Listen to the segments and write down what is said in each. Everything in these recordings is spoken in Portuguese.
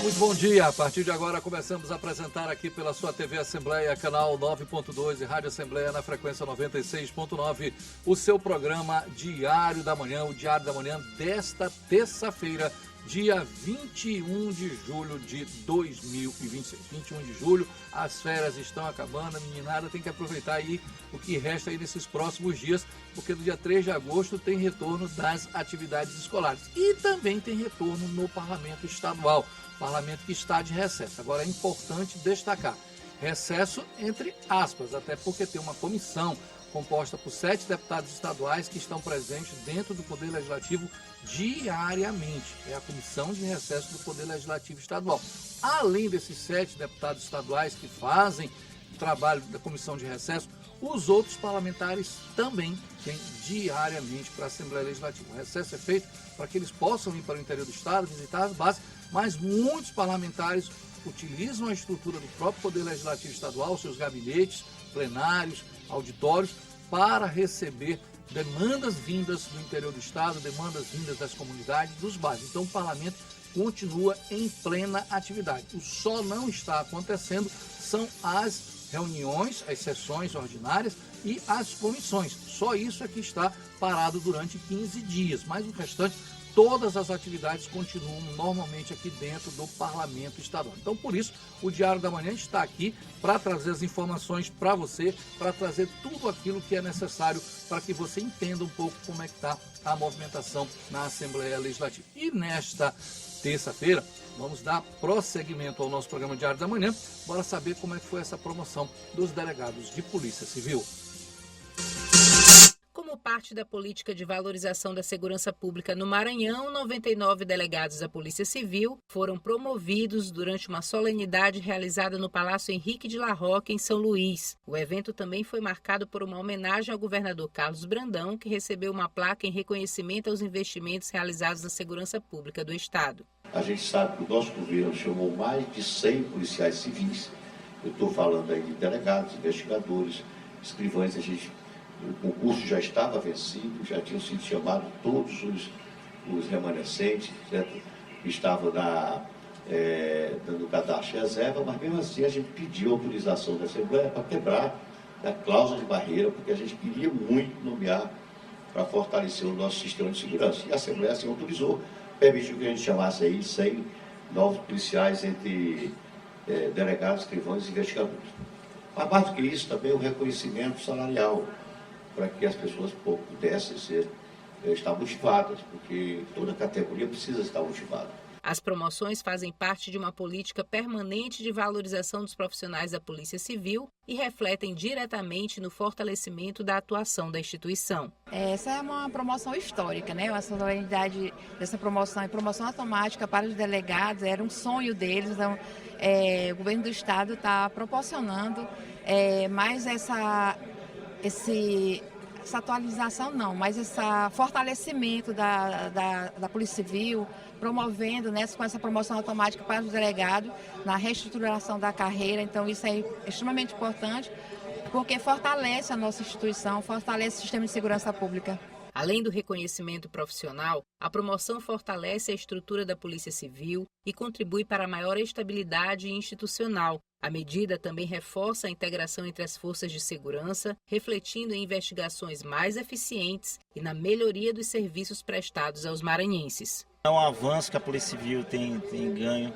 muito bom dia. A partir de agora começamos a apresentar aqui pela sua TV Assembleia, canal 9.2 e Rádio Assembleia na frequência 96.9, o seu programa Diário da Manhã, o Diário da Manhã desta terça-feira, dia 21 de julho de 2026. 21 de julho, as férias estão acabando, a meninada tem que aproveitar aí o que resta aí nesses próximos dias, porque no dia 3 de agosto tem retorno das atividades escolares e também tem retorno no Parlamento Estadual, parlamento que está de recesso. Agora é importante destacar, recesso entre aspas, até porque tem uma comissão composta por 7 deputados estaduais que estão presentes dentro do Poder Legislativo diariamente. É a Comissão de Recesso do Poder Legislativo Estadual. Além desses 7 deputados estaduais que fazem o trabalho da Comissão de Recesso, os outros parlamentares também vêm diariamente para a Assembleia Legislativa. O recesso é feito para que eles possam ir para o interior do Estado, visitar as bases, mas muitos parlamentares utilizam a estrutura do próprio Poder Legislativo Estadual, seus gabinetes, plenários, auditórios, para receber demandas vindas do interior do Estado, demandas vindas das comunidades, dos bairros. Então o parlamento continua em plena atividade. O que só não está acontecendo são as reuniões, as sessões ordinárias e as comissões. Só isso é que está parado durante 15 dias, mas o restante, todas as atividades continuam normalmente aqui dentro do Parlamento Estadual. Então, por isso, o Diário da Manhã está aqui para trazer as informações para você, para trazer tudo aquilo que é necessário para que você entenda um pouco como é que está a movimentação na Assembleia Legislativa. E nesta terça-feira, vamos dar prosseguimento ao nosso programa Diário da Manhã, para saber como é que foi essa promoção dos delegados de Polícia Civil. Como parte da política de valorização da segurança pública no Maranhão, 99 delegados da Polícia Civil foram promovidos durante uma solenidade realizada no Palácio Henrique de La Roca, em São Luís. O evento também foi marcado por uma homenagem ao governador Carlos Brandão, que recebeu uma placa em reconhecimento aos investimentos realizados na segurança pública do Estado. A gente sabe que o nosso governo chamou mais de 100 policiais civis. Eu estou falando aí de delegados, investigadores, escrivães. O concurso já estava vencido, já tinham sido chamados todos os remanescentes, certo? Que estavam dando cadastro de reserva, mas mesmo assim a gente pediu autorização da Assembleia para quebrar a cláusula de barreira, porque a gente queria muito nomear para fortalecer o nosso sistema de segurança. E a Assembleia assim autorizou, permitiu que a gente chamasse aí 100 novos policiais entre delegados, escrivães e investigadores. Mas mais do que isso, também o reconhecimento salarial, para que as pessoas pudessem estar motivadas, porque toda categoria precisa estar motivada. As promoções fazem parte de uma política permanente de valorização dos profissionais da Polícia Civil e refletem diretamente no fortalecimento da atuação da instituição. Essa é uma promoção histórica, né? A solenidade dessa promoção é promoção automática para os delegados, era um sonho deles, então o governo do Estado está proporcionando mais essa atualização não, mas esse fortalecimento da Polícia Civil, promovendo com essa promoção automática para os delegados na reestruturação da carreira. Então isso é extremamente importante, porque fortalece a nossa instituição, fortalece o sistema de segurança pública. Além do reconhecimento profissional, a promoção fortalece a estrutura da Polícia Civil e contribui para a maior estabilidade institucional. A medida também reforça a integração entre as forças de segurança, refletindo em investigações mais eficientes e na melhoria dos serviços prestados aos maranhenses. É um avanço que a Polícia Civil tem ganho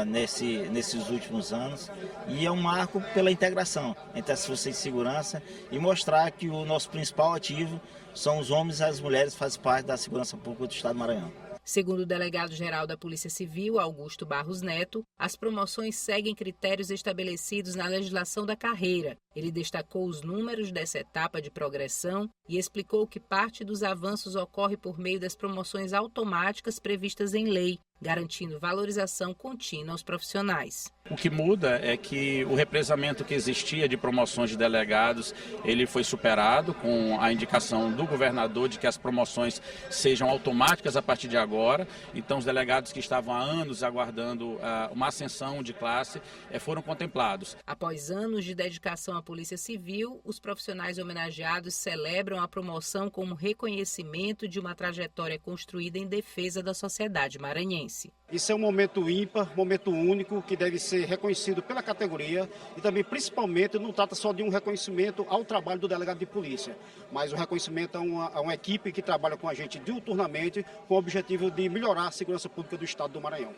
nesses últimos anos e é um marco pela integração entre as forças de segurança e mostrar que o nosso principal ativo são os homens e as mulheres que fazem parte da segurança pública do Estado do Maranhão. Segundo o delegado-geral da Polícia Civil, Augusto Barros Neto, as promoções seguem critérios estabelecidos na legislação da carreira. Ele destacou os números dessa etapa de progressão e explicou que parte dos avanços ocorre por meio das promoções automáticas previstas em lei, garantindo valorização contínua aos profissionais. O que muda é que o represamento que existia de promoções de delegados, ele foi superado com a indicação do governador de que as promoções sejam automáticas a partir de agora. Então os delegados que estavam há anos aguardando uma ascensão de classe foram contemplados. Após anos de dedicação à Polícia Civil, os profissionais homenageados celebram a promoção como reconhecimento de uma trajetória construída em defesa da sociedade maranhense. Maranhense. Isso é um momento ímpar, momento único, que deve ser reconhecido pela categoria e também, principalmente, não trata só de um reconhecimento ao trabalho do delegado de polícia, mas um reconhecimento a uma equipe que trabalha com a gente diuturnamente com o objetivo de melhorar a segurança pública do estado do Maranhão.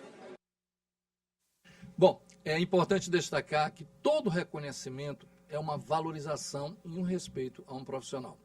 Bom, é importante destacar que todo reconhecimento é uma valorização e um respeito a um profissional.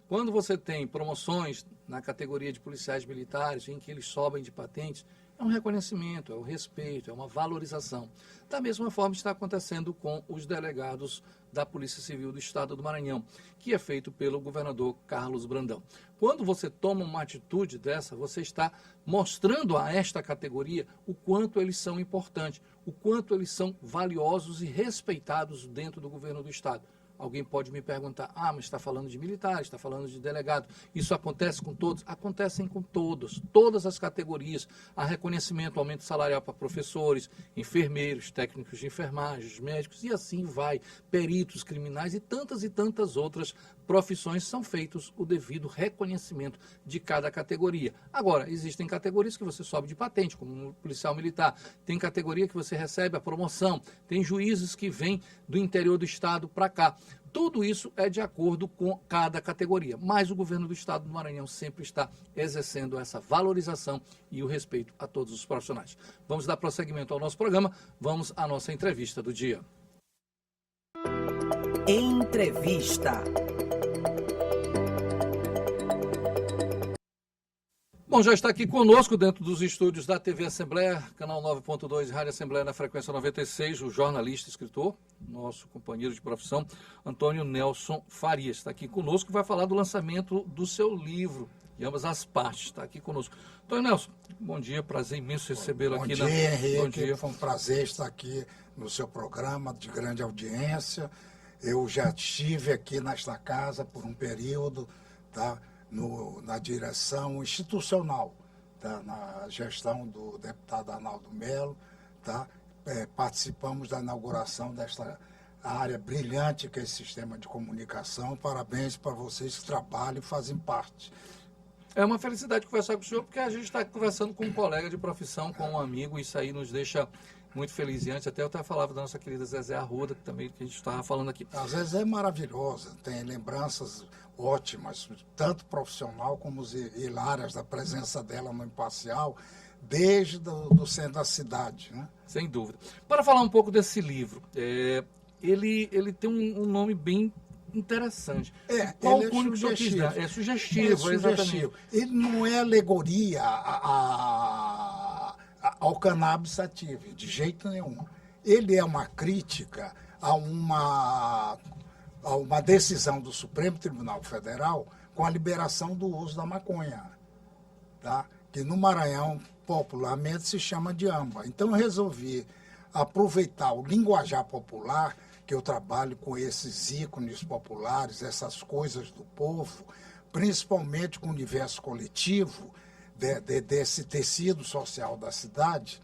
Quando você tem promoções na categoria de policiais militares, em que eles sobem de patentes, é um reconhecimento, é um respeito, é uma valorização. Da mesma forma está acontecendo com os delegados da Polícia Civil do Estado do Maranhão, que é feito pelo governador Carlos Brandão. Quando você toma uma atitude dessa, você está mostrando a esta categoria o quanto eles são importantes, o quanto eles são valiosos e respeitados dentro do governo do Estado. Alguém pode me perguntar, mas está falando de militares, está falando de delegado. Isso acontece com todos? Acontecem com todos, todas as categorias. Há reconhecimento, aumento salarial para professores, enfermeiros, técnicos de enfermagem, médicos, e assim vai. Peritos criminais e tantas outras profissões são feitos o devido reconhecimento de cada categoria. Agora, existem categorias que você sobe de patente, como um policial militar. Tem categoria que você recebe a promoção. Tem juízes que vêm do interior do estado para cá. Tudo isso é de acordo com cada categoria, mas o governo do estado do Maranhão sempre está exercendo essa valorização e o respeito a todos os profissionais. Vamos dar prosseguimento ao nosso programa, vamos à nossa entrevista do dia. Entrevista. Bom, já está aqui conosco dentro dos estúdios da TV Assembleia, canal 9.2, Rádio Assembleia na frequência 96, o jornalista, escritor, nosso companheiro de profissão, Antônio Nelson Farias. Está aqui conosco e vai falar do lançamento do seu livro, de ambas as partes. Está aqui conosco. Antônio Nelson, bom dia, prazer imenso recebê-lo aqui. Bom dia, Henrique. Bom dia. Foi um prazer estar aqui no seu programa de grande audiência. Eu já estive aqui nesta casa por um período, tá? Na direção institucional, tá? Na gestão do deputado Arnaldo Melo, tá? Participamos da inauguração desta área brilhante que é esse sistema de comunicação. Parabéns para vocês que trabalham e fazem parte. É uma felicidade conversar com o senhor, porque a gente está conversando com um colega de profissão, com um amigo, isso aí nos deixa muito feliz. E antes até eu até falava da nossa querida Zezé Arruda, que também que a gente estava falando aqui. A Zezé é maravilhosa, tem lembranças ótimas, tanto profissional como hilárias da presença dela no Imparcial, desde do centro da cidade, né? Sem dúvida. Para falar um pouco desse livro, ele tem um nome bem interessante. Qual ele o cunho que o senhor quis dar? É sugestivo, exatamente. Ele não é alegoria ao cannabis sativa, de jeito nenhum. Ele é uma crítica a uma decisão do Supremo Tribunal Federal com a liberação do uso da maconha, tá? Que no Maranhão popularmente se chama de amba. Então eu resolvi aproveitar o linguajar popular, que eu trabalho com esses ícones populares, essas coisas do povo, principalmente com o universo coletivo desse tecido social da cidade,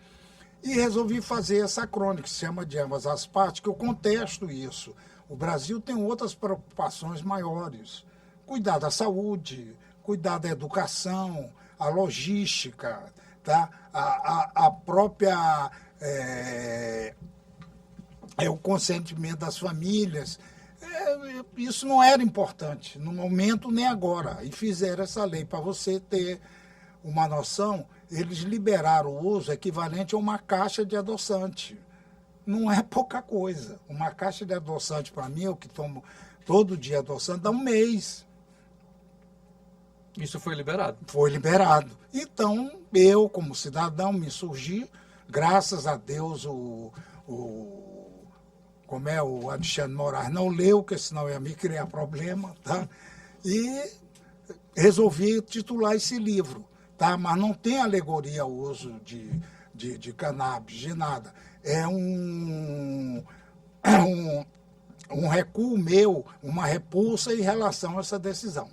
e resolvi fazer essa crônica, que se chama de ambas as partes, que eu contesto isso. O Brasil tem outras preocupações maiores. Cuidar da saúde, cuidar da educação, a logística, tá? A própria... o consentimento das famílias. Isso não era importante, no momento nem agora. E fizeram essa lei. Para você ter uma noção, eles liberaram o uso equivalente a uma caixa de adoçante. Não é pouca coisa. Uma caixa de adoçante, para mim, eu que tomo todo dia adoçante, dá um mês. Isso foi liberado? Foi liberado. Então, eu, como cidadão, me surgi, graças a Deus, o Alexandre Moraes não leu, porque senão ia me criar problema, tá? E resolvi titular esse livro, tá? Mas não tem alegoria ao uso de cannabis, de nada. É um recuo meu, uma repulsa em relação a essa decisão.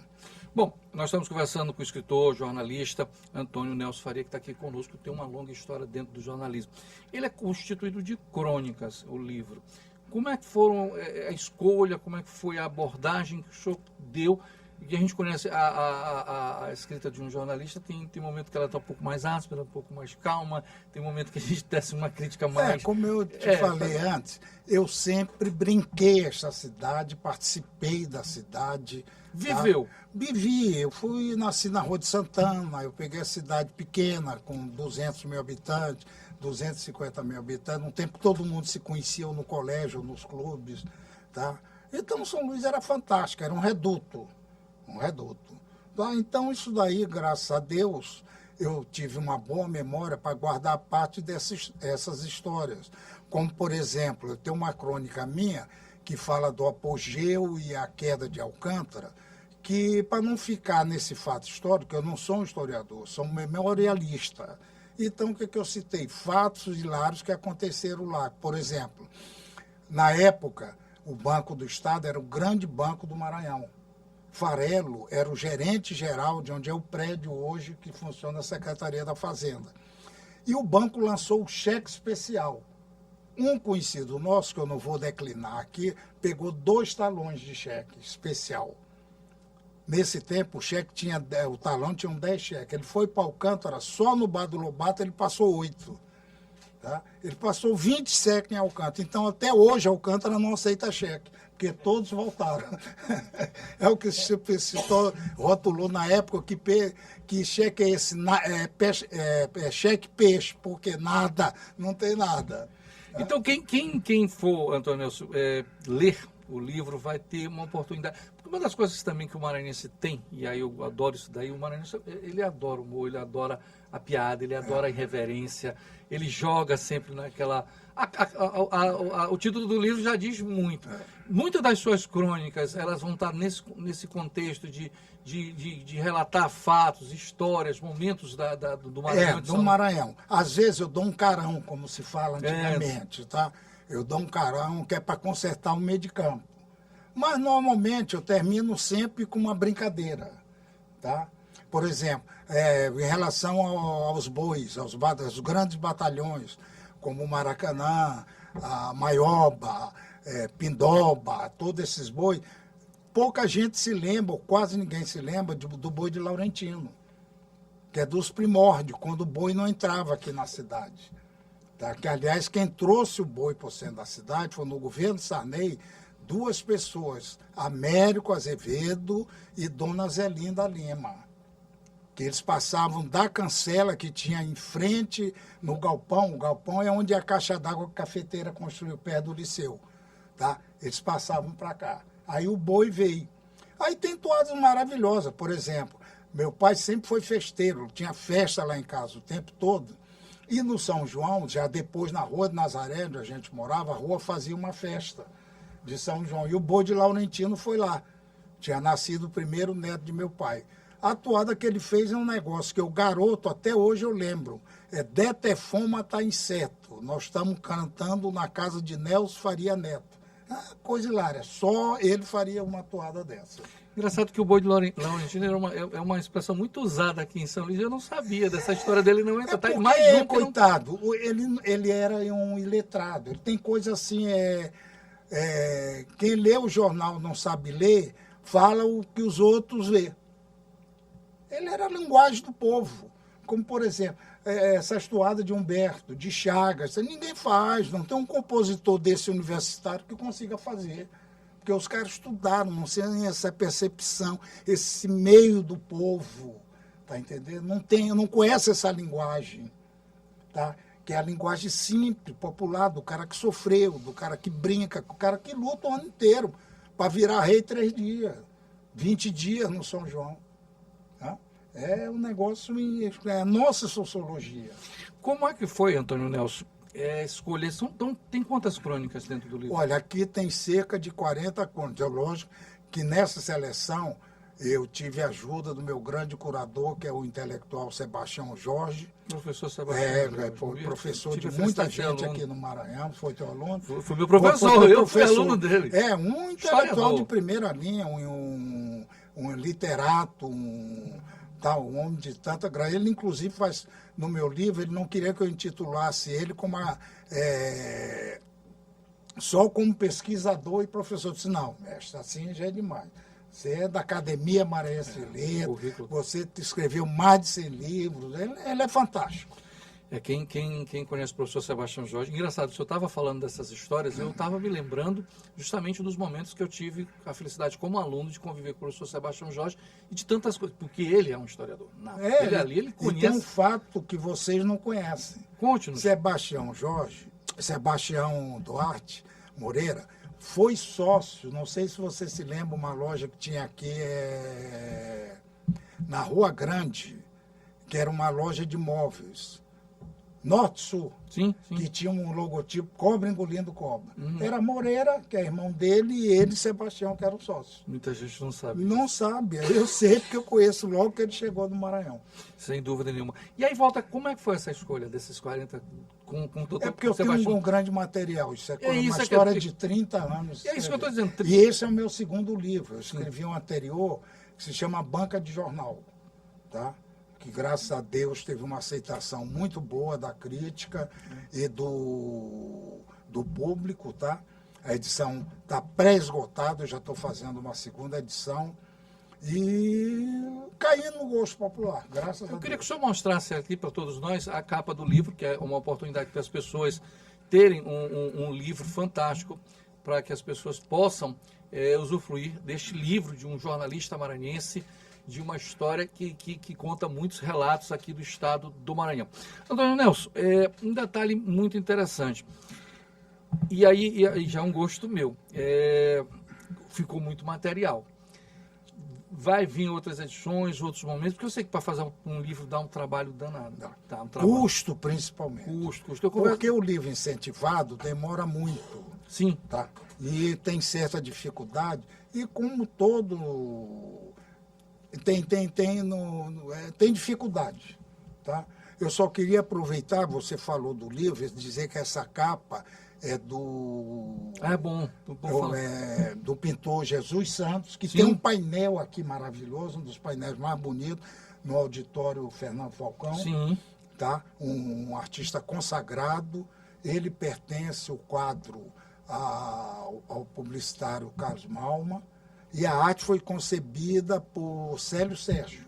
Bom, nós estamos conversando com o escritor, jornalista Antônio Nelson Faria, que está aqui conosco, tem uma longa história dentro do jornalismo. Ele é constituído de crônicas, o livro. Como é que foram a escolha, como é que foi a abordagem que o senhor deu E a gente conhece a escrita de um jornalista, tem momento que ela está um pouco mais áspera, um pouco mais calma, tem momento que a gente tece uma crítica mais... Como eu te falei antes, eu sempre brinquei essa cidade, participei da cidade. Viveu? Tá? Vivi, eu nasci na Rua de Santana, eu peguei a cidade pequena, com 200 mil habitantes, 250 mil habitantes, no tempo que todo mundo se conhecia no colégio, nos clubes, tá? Então São Luís era fantástico, era um reduto. Tá? Então isso daí, graças a Deus, eu tive uma boa memória para guardar parte dessas histórias. Como, por exemplo, eu tenho uma crônica minha que fala do apogeu e a queda de Alcântara, que, para não ficar nesse fato histórico, eu não sou um historiador, sou um memorialista. Então, o que eu citei? Fatos hilários que aconteceram lá. Por exemplo, na época, o Banco do Estado era o grande banco do Maranhão. Farelo era o gerente geral de onde é o prédio hoje que funciona a Secretaria da Fazenda. E o banco lançou o cheque especial. Um conhecido nosso, que eu não vou declinar aqui, pegou 2 talões de cheque especial. Nesse tempo, o talão tinha 10 cheques. Ele foi para Alcântara, só no Bar do Lobato ele passou 8. Tá? Ele passou 20 cheques em Alcântara. Então, até hoje, Alcântara não aceita cheque, porque todos voltaram. É o que se rotulou na época que cheque é esse, cheque peixe, porque nada, não tem nada. Então, quem for, Antônio Nelson, ler o livro vai ter uma oportunidade. Porque uma das coisas também que o maranhense tem, e aí eu adoro isso daí, o maranhense, ele adora o humor, ele adora a piada, ele adora a irreverência, ele joga sempre naquela... o título do livro já diz muito. Muitas das suas crônicas, elas vão estar nesse contexto de relatar fatos, histórias, momentos do Maranhão. Do Maranhão. Às vezes eu dou um carão, como se fala antigamente, tá? Eu dou um carão que é para consertar um meio de campo. Mas, normalmente, eu termino sempre com uma brincadeira, tá? Por exemplo, em relação aos bois, aos grandes batalhões, como o Maracanã, a Maioba, Pindoba, todos esses bois, pouca gente se lembra, ou quase ninguém se lembra, do boi de Laurentino, que é dos primórdios, quando o boi não entrava aqui na cidade. Tá? Que, aliás, quem trouxe o boi para o centro da cidade foi no governo Sarney, 2 pessoas, Américo Azevedo e Dona Zelinda Lima, que eles passavam da cancela que tinha em frente no galpão. O galpão é onde a caixa d'água cafeteira construiu perto do Liceu. Tá? Eles passavam para cá. Aí o boi veio. Aí tem toadas maravilhosas, por exemplo, meu pai sempre foi festeiro, tinha festa lá em casa o tempo todo. E no São João, já depois na Rua de Nazaré, onde a gente morava, a rua fazia uma festa de São João. E o boi de Laurentino foi lá. Tinha nascido o primeiro neto de meu pai. A toada que ele fez é um negócio que eu, garoto, até hoje eu lembro. Detefon matar inseto. Nós estamos cantando na casa de Nelson Faria Neto. Coisa hilária. Só ele faria uma toada dessa. Engraçado que o boi de Laurentino é uma expressão muito usada aqui em São Luís. Eu não sabia dessa história dele, não entra. Tá mais coitado, ele era um iletrado. Ele tem coisa assim, quem lê o jornal não sabe ler, fala o que os outros lê. Ele era a linguagem do povo. Como, por exemplo, essa toada de Humberto, de Chagas. Ninguém faz, não tem um compositor desse universitário que consiga fazer. Porque os caras estudaram, não tem essa percepção, esse meio do povo, tá entendendo? Não conhece essa linguagem, tá? Que é a linguagem simples, popular, do cara que sofreu, do cara que brinca, do cara que luta o ano inteiro para virar rei 3 dias, 20 dias no São João. Tá? É um negócio, é a nossa sociologia. Como é que foi, Antônio Nelson? Escolher. Tem quantas crônicas dentro do livro? Olha, aqui tem cerca de 40 crônicas. Lógico que nessa seleção eu tive a ajuda do meu grande curador, que é o intelectual Sebastião Jorge. Professor Sebastião Jorge. Foi professor de muita gente aqui no Maranhão. Foi teu aluno? Foi meu professor, eu fui aluno dele. Um intelectual de primeira linha, um literato, um homem de tanta graça. Ele, inclusive, faz no meu livro, ele não queria que eu intitulasse ele como só como pesquisador e professor. Eu disse, não, mestre, assim já é demais. Você é da Academia Maranhense de Letras, currículo. você escreveu mais de 100 livros, ele é fantástico. Quem conhece o professor Sebastião Jorge, engraçado, o senhor estava falando dessas histórias, eu estava me lembrando justamente dos momentos que eu tive a felicidade como aluno de conviver com o professor Sebastião Jorge e de tantas coisas, porque ele é um historiador. Ele conhece. E tem um fato que vocês não conhecem. Conte-nos. Sebastião Duarte Moreira foi sócio, não sei se você se lembra, uma loja que tinha aqui na Rua Grande, que era uma loja de móveis. Norte-Sul, sim. Que tinha um logotipo cobra engolindo cobra. Era Moreira, que é irmão dele, e ele, Sebastião, que era o sócio. Muita gente não sabe. Não sabe. Eu sei porque eu conheço logo que ele chegou do Maranhão. Sem dúvida nenhuma. E aí volta, como é que foi essa escolha desses 40 com o doutor É porque eu Sebastião? tenho um grande material. Isso é isso uma história de 30 anos. É isso que eu estou dizendo. E esse é o meu segundo livro. Eu escrevi um anterior que se chama Banca de Jornal. Tá? Que graças a Deus teve uma aceitação muito boa da crítica e do público, tá? A edição está pré-esgotada, eu já estou fazendo uma segunda edição e caindo no gosto popular, graças a Deus. Eu queria que o senhor mostrasse aqui para todos nós a capa do livro, que é uma oportunidade para as pessoas terem um livro fantástico, para que as pessoas possam usufruir deste livro de um jornalista maranhense, de uma história que conta muitos relatos aqui do estado do Maranhão. Antônio Nelson, um detalhe muito interessante, e aí já é um gosto meu, ficou muito material. Vai vir outras edições, outros momentos, porque eu sei que para fazer um livro dá um trabalho danado. Dá um trabalho. Custo, principalmente. Custo. Porque o livro incentivado demora muito. Sim. Tá? E tem certa dificuldade, e como todo... Tem dificuldade, tá? Eu só queria aproveitar, você falou do livro, e dizer que essa capa é do... É bom falar. Do pintor Jesus Santos, que Sim. tem um painel aqui maravilhoso, um dos painéis mais bonitos, no auditório Fernando Falcão. Sim. Tá? Um artista consagrado. Ele pertence, o quadro, ao publicitário Carlos Malma. E a arte foi concebida por Célio Sérgio,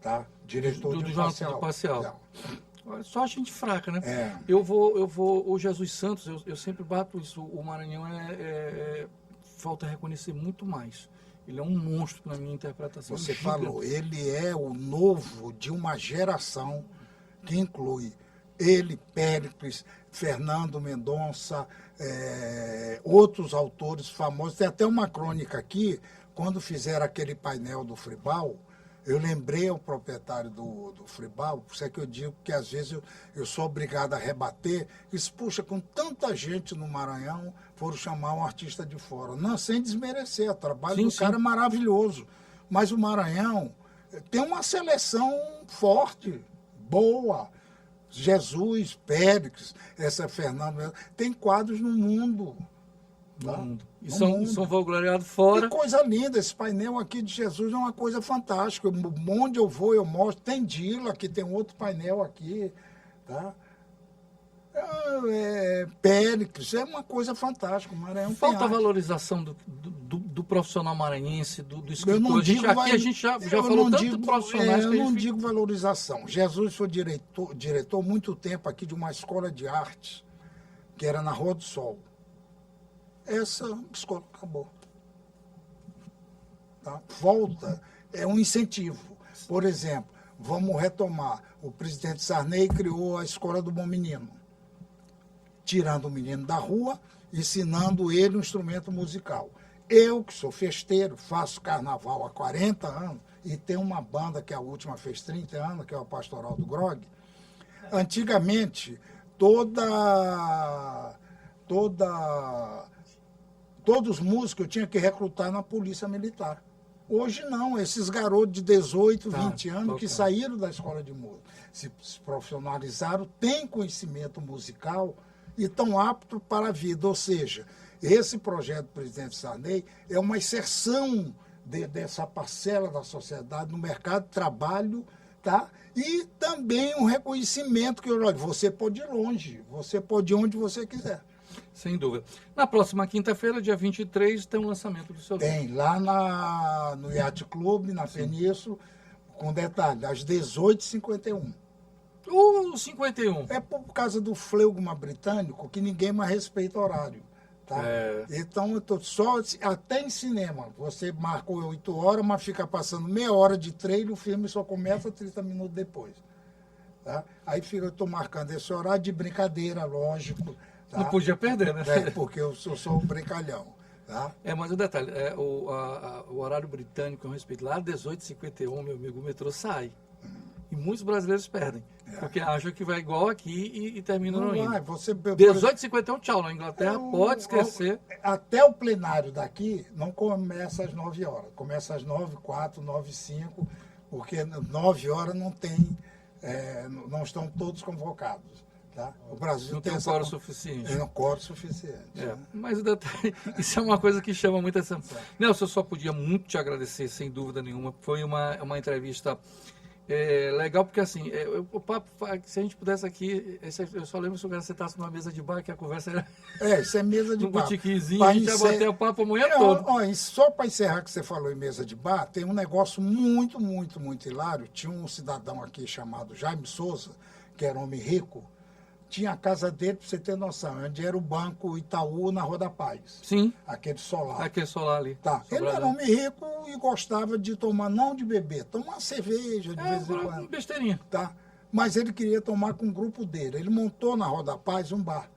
tá? Diretor do Jornal Parcial. Olha, só gente fraca, né? É. Eu vou, o Jesus Santos, eu sempre bato isso, o Maranhão falta reconhecer muito mais. Ele é um monstro na minha interpretação. Você falou, ele é o novo de uma geração que inclui ele, Péricles, Fernando Mendonça, outros autores famosos. Tem até uma crônica aqui, quando fizeram aquele painel do Fribal, eu lembrei ao proprietário do Fribal, por isso é que eu digo que às vezes eu sou obrigado a rebater, isso, puxa, com tanta gente no Maranhão, foram chamar um artista de fora. Não, sem desmerecer, o trabalho do cara é maravilhoso, mas o Maranhão tem uma seleção forte, boa. Jesus, Péricles, essa Fernanda, tem quadros no mundo. Tá? E são vangloriados fora. Que coisa linda, esse painel aqui de Jesus é uma coisa fantástica. Onde eu vou, eu mostro. Tem Dila, que tem outro painel aqui. Tá? Péricles, é uma coisa fantástica. O Maranhão falta a valorização do profissional maranhense, do escritor. Eu não digo, a gente já falou tanto de profissionais. Eu não digo valorização. Jesus foi diretor muito tempo aqui de uma escola de arte, que era na Rua do Sol. Essa escola acabou. Tá? Volta, é um incentivo. Por exemplo, vamos retomar. O presidente Sarney criou a Escola do Bom Menino, tirando o menino da rua, ensinando ele um instrumento musical. Eu, que sou festeiro, faço carnaval há 40 anos, e tenho uma banda que a última fez 30 anos, que é o Pastoral do Grog. Antigamente, todos os músicos eu tinha que recrutar na polícia militar. Hoje não, esses garotos de 18, 20 anos que saíram da escola de música, se profissionalizaram, têm conhecimento musical e estão aptos para a vida. Ou seja, esse projeto do presidente Sarney é uma inserção dessa parcela da sociedade no mercado de trabalho, tá? E também um reconhecimento que, olha, você pode ir longe, você pode ir onde você quiser. Sem dúvida. Na próxima quinta-feira, dia 23, tem um lançamento do seu livro. Tem, lá no Yacht Club, na Península, com detalhe, às 18h51. O 51. É por causa do fleugma britânico que ninguém mais respeita horário. Tá? Então, eu tô só até em cinema. Você marcou 8 horas, mas fica passando meia hora de trailer, o filme só começa 30 minutos depois. Tá? Aí eu estou marcando esse horário de brincadeira, lógico. Tá? Não podia perder, né? Porque eu sou um brincalhão. Tá? Mas o detalhe, o horário britânico, eu respeito, lá às 18h51, meu amigo, o metrô sai. E muitos brasileiros perdem. Porque acham que vai igual aqui e termina no indo. 18h51, tchau. Na Inglaterra, pode esquecer. Até o plenário daqui não começa às 9 horas. Começa às 9h04, 9h05, porque 9 horas não tem, não estão todos convocados. Tá? O Brasil não tem um quórum suficiente. Não, quórum suficiente. Né? Mas o detalhe, isso é uma coisa que chama muita atenção. Nelson, eu só podia muito te agradecer, sem dúvida nenhuma. Foi uma entrevista legal, porque assim, o papo, se a gente pudesse aqui, eu só lembro se o cara sentasse numa mesa de bar, que a conversa era... isso é mesa de bar. Botiquinzinho, a gente ia bater o papo a manhã toda. Só para encerrar que você falou em mesa de bar, tem um negócio muito, muito, muito hilário. Tinha um cidadão aqui chamado Jaime Souza, que era um homem rico, tinha a casa dele, para você ter noção, onde era o Banco Itaú, na Rua da Paz. Sim. Aquele solar. Aquele solar ali. Tá. Ele era um homem rico e gostava de tomar, não de beber, tomar cerveja de vez em quando. Besteirinha. Tá. Mas ele queria tomar com o grupo dele. Ele montou na Rua da Paz um bar,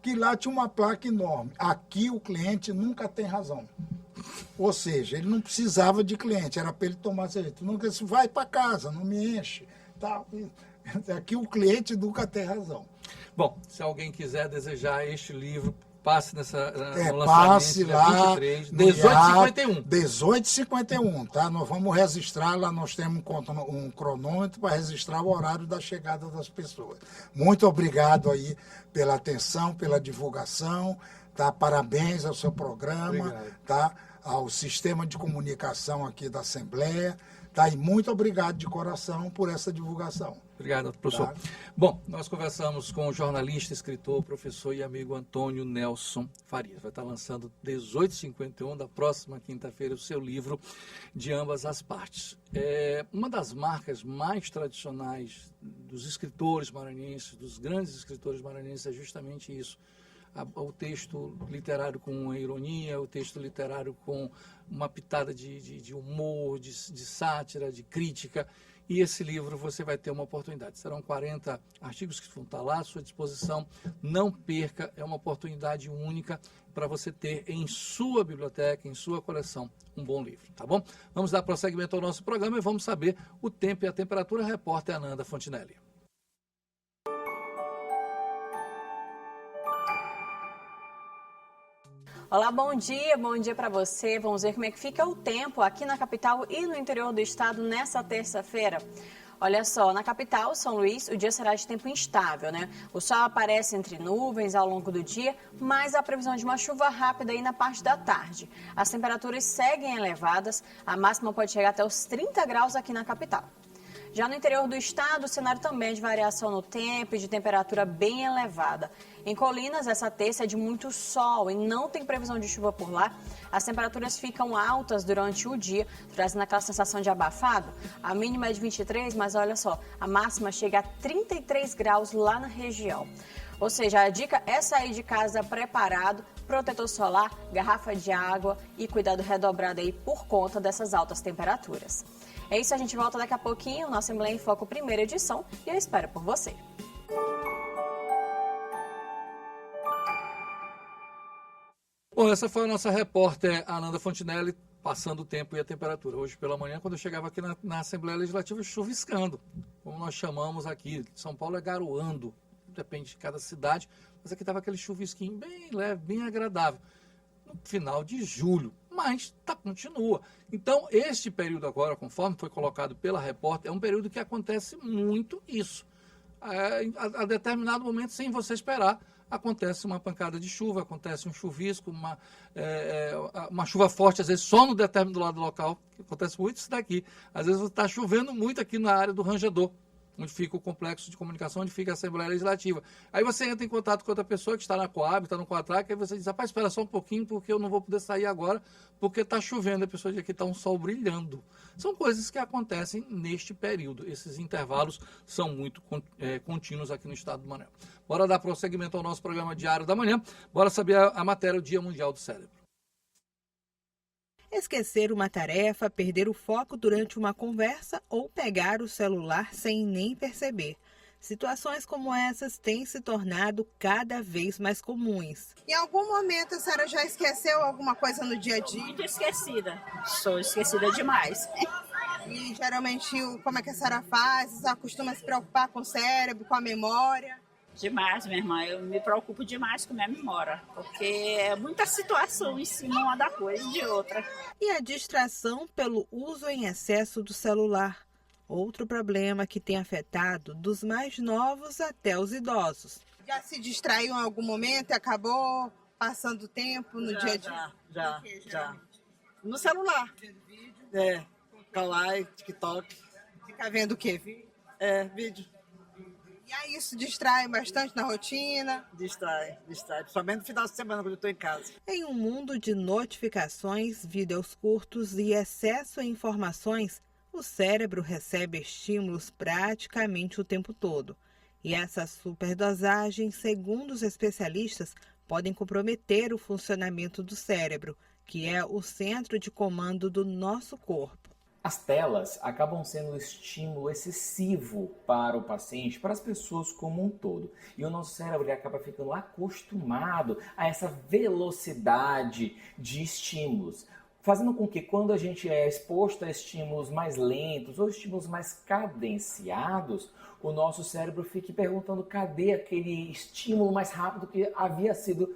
que lá tinha uma placa enorme. Aqui o cliente nunca tem razão. Ou seja, ele não precisava de cliente, era para ele tomar cerveja. Tu nunca disse, vai para casa, não me enche. Tá. Aqui o cliente nunca tem razão. Bom, se alguém quiser desejar este livro, passe no lançamento, passe lá, 23, 18h51. 18h51, tá? Nós vamos registrar lá, nós temos um cronômetro para registrar o horário da chegada das pessoas. Muito obrigado aí pela atenção, pela divulgação, tá? Parabéns ao seu programa, tá? Ao sistema de comunicação aqui da Assembleia, tá? E muito obrigado de coração por essa divulgação. Obrigado, professor. Tá. Bom, nós conversamos com o jornalista, escritor, professor e amigo Antônio Nelson Farias. Vai estar lançando 18h51 da próxima quinta-feira o seu livro De Ambas as Partes. Uma das marcas mais tradicionais dos escritores maranhenses, dos grandes escritores maranhenses, é justamente isso. O texto literário com uma ironia, o texto literário com uma pitada de humor, de sátira, de crítica. E esse livro você vai ter uma oportunidade. Serão 40 artigos que vão estar lá à sua disposição. Não perca, é uma oportunidade única para você ter em sua biblioteca, em sua coleção, um bom livro, tá bom? Vamos dar prosseguimento ao nosso programa e vamos saber o tempo e a temperatura. Repórter Ananda Fontinelli. Olá, bom dia para você. Vamos ver como é que fica o tempo aqui na capital e no interior do estado nessa terça-feira. Olha só, na capital, São Luís, o dia será de tempo instável, né? O sol aparece entre nuvens ao longo do dia, mas há previsão de uma chuva rápida aí na parte da tarde. As temperaturas seguem elevadas, a máxima pode chegar até os 30 graus aqui na capital. Já no interior do estado, o cenário também é de variação no tempo e de temperatura bem elevada. Em Colinas, essa terça é de muito sol e não tem previsão de chuva por lá. As temperaturas ficam altas durante o dia, trazendo aquela sensação de abafado. A mínima é de 23, mas olha só, a máxima chega a 33 graus lá na região. Ou seja, a dica é sair de casa preparado, protetor solar, garrafa de água e cuidado redobrado aí por conta dessas altas temperaturas. É isso, a gente volta daqui a pouquinho no Assembleia em Foco, primeira edição, e eu espero por você. Bom, essa foi a nossa repórter Ananda Fontinelli, passando o tempo e a temperatura. Hoje pela manhã, quando eu chegava aqui na Assembleia Legislativa, chuviscando, como nós chamamos aqui. São Paulo é garoando, depende de cada cidade, mas aqui estava aquele chuvisquinho bem leve, bem agradável, no final de julho. Mas continua. Então, este período agora, conforme foi colocado pela repórter, é um período que acontece muito isso. A determinado momento, sem você esperar, acontece uma pancada de chuva, acontece um chuvisco, uma chuva forte, às vezes só no determinado lado do local. Acontece muito isso daqui. Às vezes está chovendo muito aqui na área do Rangedor. onde fica o complexo de comunicação, onde fica a Assembleia Legislativa. Aí você entra em contato com outra pessoa que está na Coab, está no Coatrac, aí você diz, rapaz, espera só um pouquinho, porque eu não vou poder sair agora, porque está chovendo, a pessoa diz que está um sol brilhando. São coisas que acontecem neste período. Esses intervalos são muito contínuos aqui no estado do Maranhão. Bora dar prosseguimento ao nosso programa Diário da Manhã. Bora saber a matéria, o Dia Mundial do Cérebro. Esquecer uma tarefa, perder o foco durante uma conversa ou pegar o celular sem nem perceber. Situações como essas têm se tornado cada vez mais comuns. Em algum momento a senhora já esqueceu alguma coisa no dia a dia? Muito esquecida. Sou esquecida demais. E geralmente, como é que a senhora faz? A senhora costuma se preocupar com o cérebro, com a memória? Demais, minha irmã. Eu me preocupo demais com minha memória, porque é muita situação em cima uma da coisa e de outra. E a distração pelo uso em excesso do celular. Outro problema que tem afetado dos mais novos até os idosos. Já se distraiu em algum momento e acabou passando tempo no dia a dia? Já. No celular. Kawaii, TikTok. Fica vendo o quê? Vídeo. E aí isso distrai bastante na rotina? Distrai. Principalmente no final de semana, quando eu estou em casa. Em um mundo de notificações, vídeos curtos e excesso em informações, o cérebro recebe estímulos praticamente o tempo todo. E essas superdosagens, segundo os especialistas, podem comprometer o funcionamento do cérebro, que é o centro de comando do nosso corpo. As telas acabam sendo um estímulo excessivo para o paciente, para as pessoas como um todo. E o nosso cérebro ele acaba ficando acostumado a essa velocidade de estímulos, fazendo com que quando a gente é exposto a estímulos mais lentos ou estímulos mais cadenciados, o nosso cérebro fique perguntando cadê aquele estímulo mais rápido que havia sido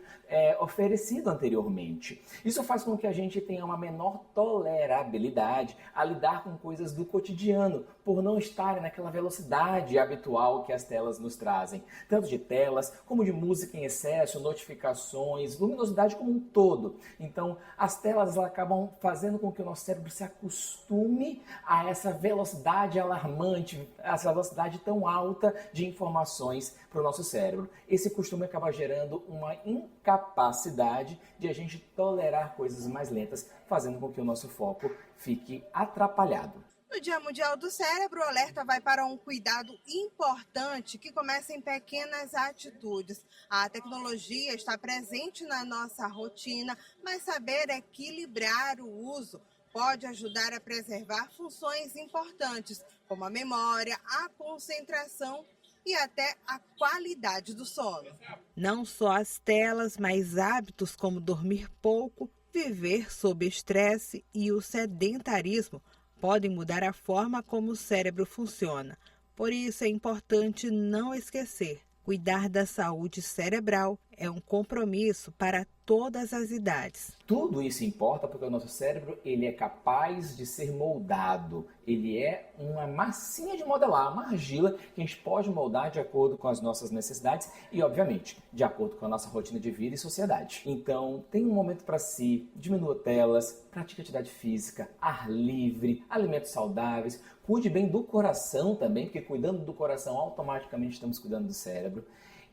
oferecido anteriormente. Isso faz com que a gente tenha uma menor tolerabilidade a lidar com coisas do cotidiano, por não estarem naquela velocidade habitual que as telas nos trazem. Tanto de telas, como de música em excesso, notificações, luminosidade como um todo. Então, as telas acabam fazendo com que o nosso cérebro se acostume a essa velocidade alarmante, essa velocidade tão alta de informações para o nosso cérebro. Esse costume acaba gerando uma incapacidade de a gente tolerar coisas mais lentas, fazendo com que o nosso foco fique atrapalhado. No Dia Mundial do Cérebro, o alerta vai para um cuidado importante que começa em pequenas atitudes. A tecnologia está presente na nossa rotina, mas saber equilibrar o uso pode ajudar a preservar funções importantes, como a memória, a concentração e até a qualidade do sono. Não só as telas, mas hábitos como dormir pouco, viver sob estresse e o sedentarismo podem mudar a forma como o cérebro funciona. Por isso é importante não esquecer. Cuidar da saúde cerebral é um compromisso para todas as idades. Tudo isso importa porque o nosso cérebro ele é capaz de ser moldado. Ele é uma massinha de modelar, uma argila que a gente pode moldar de acordo com as nossas necessidades e, obviamente, de acordo com a nossa rotina de vida e sociedade. Então, tem um momento para si, diminua telas, pratique atividade física, ar livre, alimentos saudáveis, cuide bem do coração também, porque cuidando do coração automaticamente estamos cuidando do cérebro.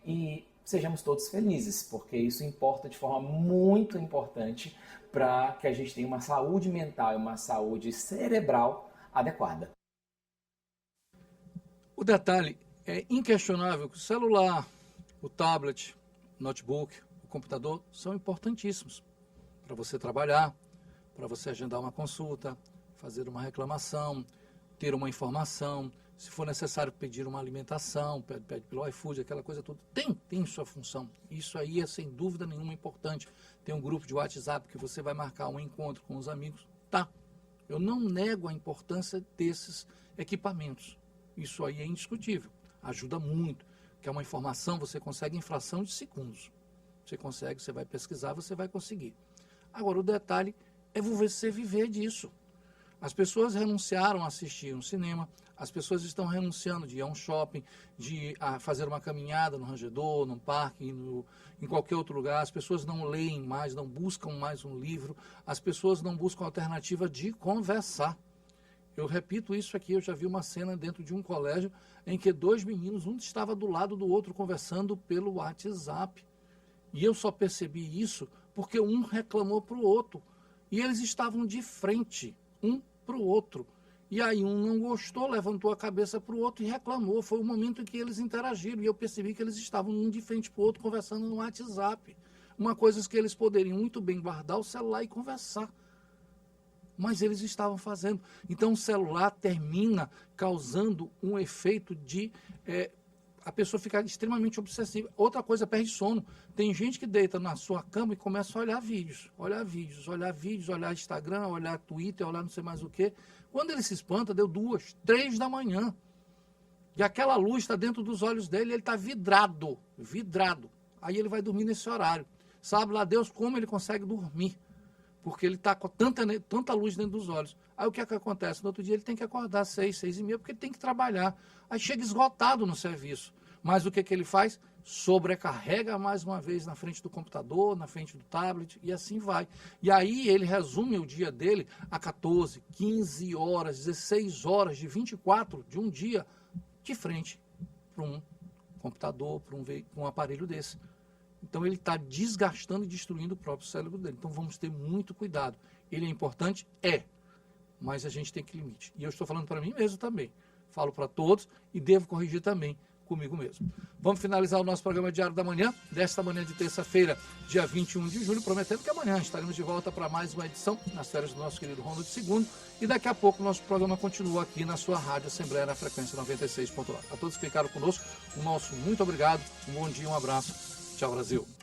E sejamos todos felizes, porque isso importa de forma muito importante para que a gente tenha uma saúde mental e uma saúde cerebral adequada. O detalhe é inquestionável que o celular, o tablet, o notebook, o computador são importantíssimos para você trabalhar, para você agendar uma consulta, fazer uma reclamação, ter uma informação. Se for necessário pedir uma alimentação, pede pelo iFood, aquela coisa toda, tem sua função. Isso aí é sem dúvida nenhuma importante. Tem um grupo de WhatsApp que você vai marcar um encontro com os amigos. Tá, eu não nego a importância desses equipamentos. Isso aí é indiscutível, ajuda muito. Que é uma informação, você consegue em fração de segundos. Você consegue, você vai pesquisar, você vai conseguir. Agora, o detalhe é você viver disso. As pessoas renunciaram a assistir um cinema, as pessoas estão renunciando de ir a um shopping, de fazer uma caminhada no rangedor, num parque, em qualquer outro lugar. As pessoas não leem mais, não buscam mais um livro, as pessoas não buscam alternativa de conversar. Eu repito isso aqui, eu já vi uma cena dentro de um colégio em que 2 meninos, um estava do lado do outro conversando pelo WhatsApp. E eu só percebi isso porque um reclamou para o outro. E eles estavam de frente, um para o outro. E aí um não gostou, levantou a cabeça para o outro e reclamou. Foi o momento em que eles interagiram. E eu percebi que eles estavam um de frente para o outro conversando no WhatsApp. Uma coisa que eles poderiam muito bem guardar o celular e conversar. Mas eles estavam fazendo. Então o celular termina causando um efeito de a pessoa ficar extremamente obsessiva. Outra coisa, perde sono. Tem gente que deita na sua cama e começa a olhar vídeos, olhar Instagram, olhar Twitter, olhar não sei mais o quê. Quando ele se espanta, deu 2, 3 da manhã. E aquela luz está dentro dos olhos dele, ele está vidrado. Aí ele vai dormir nesse horário. Sabe lá Deus como ele consegue dormir. Porque ele está com tanta luz dentro dos olhos. Aí o que é que acontece? No outro dia ele tem que acordar às 6, 6h30, porque ele tem que trabalhar. Aí chega esgotado no serviço. Mas o que ele faz? Sobrecarrega mais uma vez na frente do computador, na frente do tablet, e assim vai. E aí ele resume o dia dele a 14, 15 horas, 16 horas de 24 de um dia de frente para um computador, para um aparelho desse. Então ele está desgastando e destruindo o próprio cérebro dele. Então vamos ter muito cuidado. Ele é importante? É. Mas a gente tem que limite. E eu estou falando para mim mesmo também. Falo para todos e devo corrigir também comigo mesmo. Vamos finalizar o nosso programa Diário da Manhã, desta manhã de terça-feira, dia 21 de julho, prometendo que amanhã estaremos de volta para mais uma edição, nas férias do nosso querido Ronald II, e daqui a pouco o nosso programa continua aqui na sua Rádio Assembleia, na frequência 96.9. A todos que ficaram conosco, o nosso muito obrigado, um bom dia, um abraço. Tchau, Brasil.